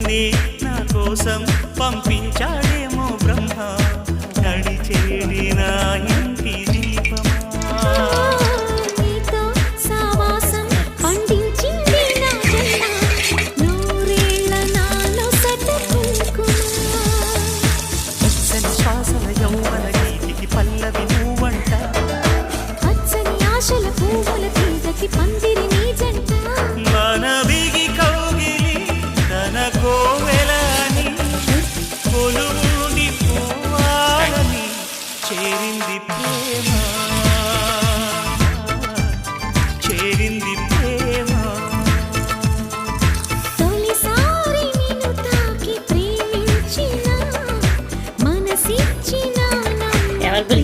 నిన్నే నా కోసం పంపించాడేమో బ్రహ్మ నడిచేడి నా ఇంటి దీపమా నీతో సావాసం పండించింది నా జన్మ నూరేళ్ల నాలో సతకుంకుమా పచ్చని శ్వాసల యౌవన గీతికి పల్లవి నువ్వంట పచ్చని ఆశల పువ్వుల తీగకి పందిరి నీ జంట మనవిగి కౌగిలి తన కోవెలని కొలువుండి పోవాలని చేరింది ప్రేమ చేరింది ప్రేమ తొలిసారి నిన్ను తాకి ప్రేమించిన మనసిచ్చిన ఎవరు